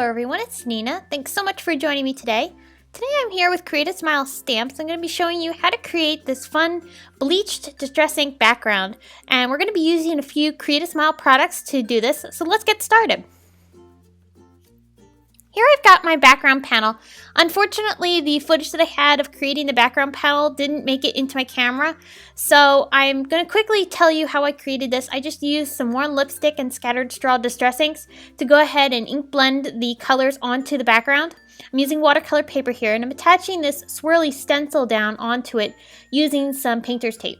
everyone, it's Nina. Thanks so much for joining me today. Today I'm here with Create a Smile stamps. I'm going to be showing you how to create this fun bleached distress ink background. And we're going to be using a few Create a Smile products to do this, so let's get started. Here I've got my background panel. Unfortunately, the footage that I had of creating the background panel didn't make it into my camera, so I'm going to quickly tell you how I created this. I just used some worn lipstick and scattered straw distress inks to go ahead and ink blend the colors onto the background. I'm using watercolor paper here, and I'm attaching this swirly stencil down onto it using some painter's tape.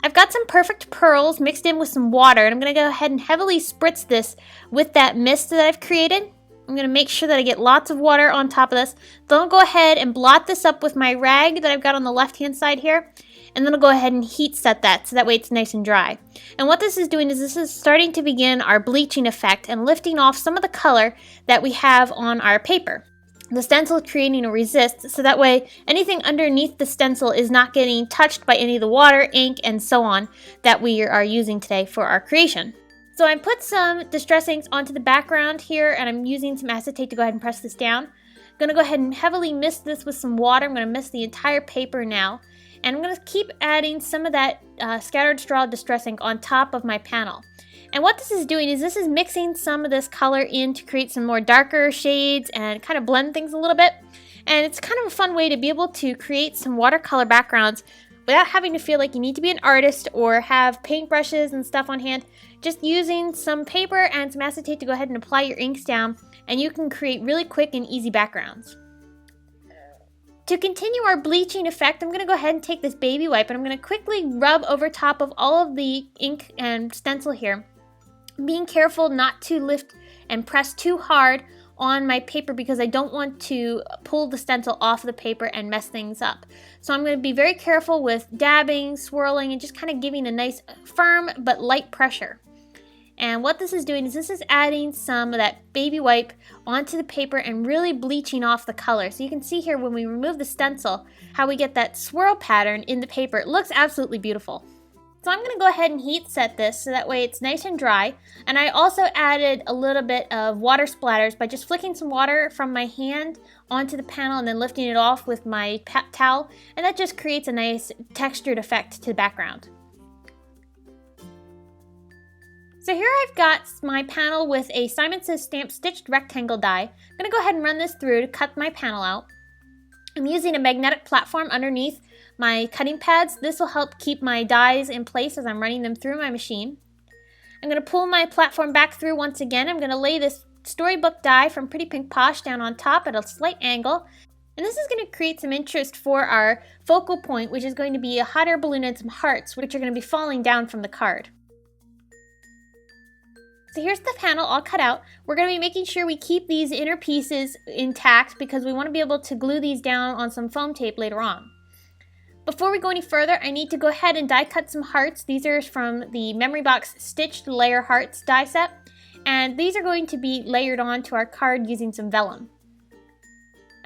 I've got some perfect pearls mixed in with some water, and I'm going to go ahead and heavily spritz this with that mist that I've created. I'm going to make sure that I get lots of water on top of this. Then I'll go ahead and blot this up with my rag that I've got on the left hand side here. And then I'll go ahead and heat set that so that way it's nice and dry. And what this is doing is this is starting to begin our bleaching effect and lifting off some of the color that we have on our paper. The stencil is creating a resist, so that way anything underneath the stencil is not getting touched by any of the water, ink, and so on that we are using today for our creation. So I put some distress inks onto the background here, and I'm using some acetate to go ahead and press this down. I'm going to go ahead and heavily mist this with some water. I'm going to mist the entire paper now. And I'm going to keep adding some of that scattered straw distress ink on top of my panel. And what this is doing is this is mixing some of this color in to create some more darker shades and kind of blend things a little bit. And it's kind of a fun way to be able to create some watercolor backgrounds without having to feel like you need to be an artist or have paintbrushes and stuff on hand. Just using some paper and some acetate to go ahead and apply your inks down, and you can create really quick and easy backgrounds. To continue our bleaching effect, I'm going to go ahead and take this baby wipe and I'm going to quickly rub over top of all of the ink and stencil here. Being careful not to lift and press too hard on my paper because I don't want to pull the stencil off the paper and mess things up. So I'm going to be very careful with dabbing, swirling, and just kind of giving a nice firm but light pressure. And what this is doing is this is adding some of that baby wipe onto the paper and really bleaching off the color. So you can see here when we remove the stencil how we get that swirl pattern in the paper. It looks absolutely beautiful. So I'm going to go ahead and heat set this so that way it's nice and dry. And I also added a little bit of water splatters by just flicking some water from my hand onto the panel and then lifting it off with my towel. And that just creates a nice textured effect to the background. So here I've got my panel with a Simon Says Stamp stitched rectangle die. I'm going to go ahead and run this through to cut my panel out. I'm using a magnetic platform underneath my cutting pads. This will help keep my dies in place as I'm running them through my machine. I'm going to pull my platform back through once again. I'm going to lay this storybook die from Pretty Pink Posh down on top at a slight angle. And this is going to create some interest for our focal point, which is going to be a hot air balloon and some hearts, which are going to be falling down from the card. So here's the panel all cut out. We're going to be making sure we keep these inner pieces intact because we want to be able to glue these down on some foam tape later on. Before we go any further, I need to go ahead and die cut some hearts. These are from the Memory Box Stitched Layer Hearts die set. And these are going to be layered onto our card using some vellum.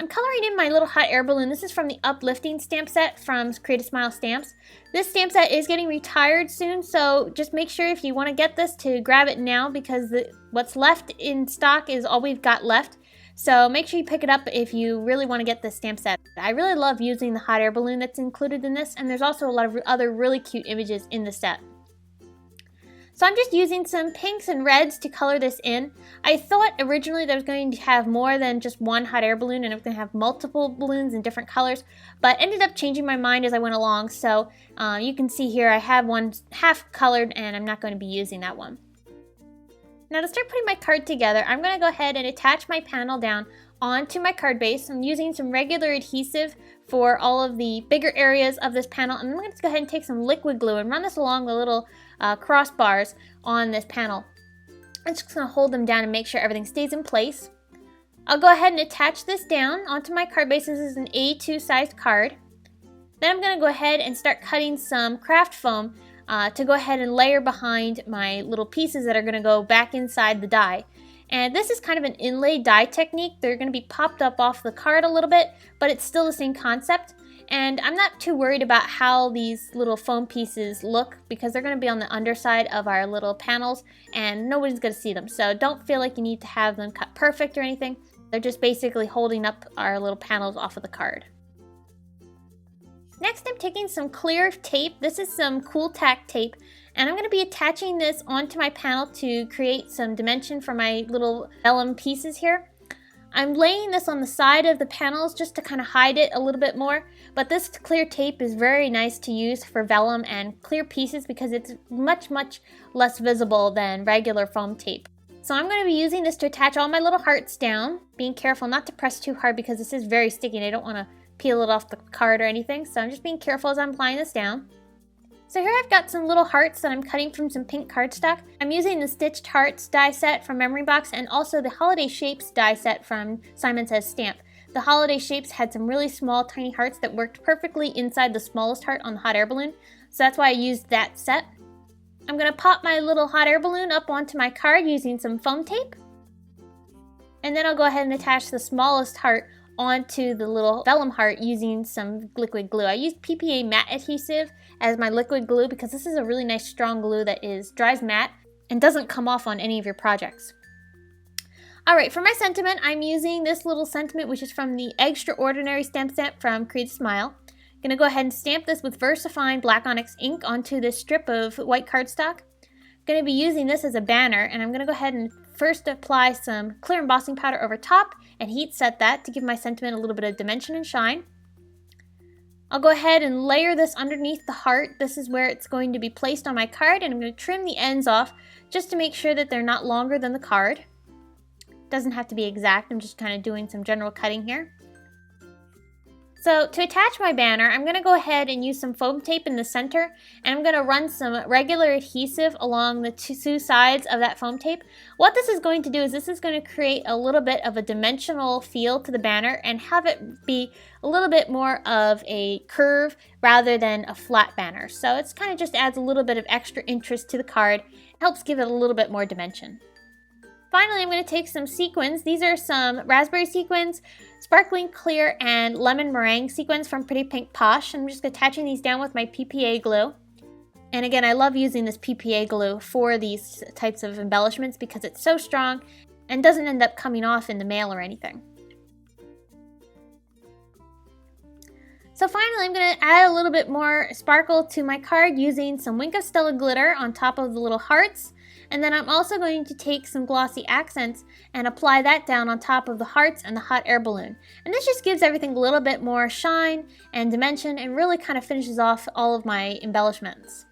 I'm coloring in my little hot air balloon. This is from the Uplifting stamp set from Create a Smile Stamps. This stamp set is getting retired soon, so just make sure if you want to get this to grab it now because what's left in stock is all we've got left. So make sure you pick it up if you really want to get this stamp set. I really love using the hot air balloon that's included in this, and there's also a lot of other really cute images in the set. So I'm just using some pinks and reds to color this in. I thought originally that I was going to have more than just one hot air balloon and I was going to have multiple balloons in different colors, but ended up changing my mind as I went along. So you can see here I have one half colored and I'm not going to be using that one. Now to start putting my card together, I'm going to go ahead and attach my panel down onto my card base. I'm using some regular adhesive for all of the bigger areas of this panel, and I'm going to go ahead and take some liquid glue and run this along the little crossbars on this panel. I'm just going to hold them down and make sure everything stays in place. I'll go ahead and attach this down onto my card base. This is an A2 sized card. Then I'm going to go ahead and start cutting some craft foam to go ahead and layer behind my little pieces that are going to go back inside the die. And this is kind of an inlay die technique. They're going to be popped up off the card a little bit, but it's still the same concept. And I'm not too worried about how these little foam pieces look because they're going to be on the underside of our little panels and nobody's going to see them. So don't feel like you need to have them cut perfect or anything. They're just basically holding up our little panels off of the card. Next, I'm taking some clear tape. This is some Cool Tack tape, and I'm going to be attaching this onto my panel to create some dimension for my little vellum pieces here. I'm laying this on the side of the panels just to kind of hide it a little bit more, but this clear tape is very nice to use for vellum and clear pieces because it's much less visible than regular foam tape. So I'm going to be using this to attach all my little hearts down, being careful not to press too hard because this is very sticky and I don't want to peel it off the card or anything, so I'm just being careful as I'm applying this down. So here I've got some little hearts that I'm cutting from some pink cardstock. I'm using the Stitched Hearts die set from Memory Box and also the Holiday Shapes die set from Simon Says Stamp. The Holiday Shapes had some really small tiny hearts that worked perfectly inside the smallest heart on the hot air balloon, so that's why I used that set. I'm going to pop my little hot air balloon up onto my card using some foam tape. And then I'll go ahead and attach the smallest heart onto the little vellum heart using some liquid glue. I used PPA matte adhesive as my liquid glue because this is a really nice strong glue that dries matte and doesn't come off on any of your projects. Alright, for my sentiment, I'm using this little sentiment which is from the Extraordinary Stamp Set from Create a Smile. I'm going to go ahead and stamp this with VersaFine Black Onyx ink onto this strip of white cardstock. I'm going to be using this as a banner, and I'm going to go ahead and first apply some clear embossing powder over top and heat set that to give my sentiment a little bit of dimension and shine. I'll go ahead and layer this underneath the heart. This is where it's going to be placed on my card, and I'm going to trim the ends off just to make sure that they're not longer than the card. Doesn't have to be exact, I'm just kind of doing some general cutting here. So to attach my banner, I'm going to go ahead and use some foam tape in the center, and I'm going to run some regular adhesive along the two sides of that foam tape. What this is going to do is this is going to create a little bit of a dimensional feel to the banner and have it be a little bit more of a curve rather than a flat banner. So it's kind of just adds a little bit of extra interest to the card, helps give it a little bit more dimension. Finally, I'm going to take some sequins. These are some raspberry sequins, sparkling clear, and lemon meringue sequins from Pretty Pink Posh. I'm just attaching these down with my PPA glue. And again, I love using this PPA glue for these types of embellishments because it's so strong and doesn't end up coming off in the mail or anything. So finally, I'm going to add a little bit more sparkle to my card using some Wink of Stella glitter on top of the little hearts. And then I'm also going to take some glossy accents and apply that down on top of the hearts and the hot air balloon. And this just gives everything a little bit more shine and dimension and really kind of finishes off all of my embellishments.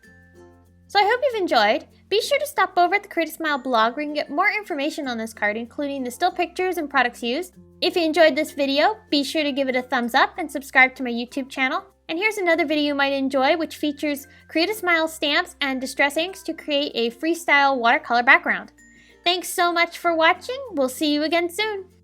So I hope you've enjoyed. Be sure to stop over at the Create a Smile blog where you can get more information on this card, including the still pictures and products used. If you enjoyed this video, be sure to give it a thumbs up and subscribe to my YouTube channel. And here's another video you might enjoy, which features Create a Smile stamps and distress inks to create a freestyle watercolor background. Thanks so much for watching. We'll see you again soon.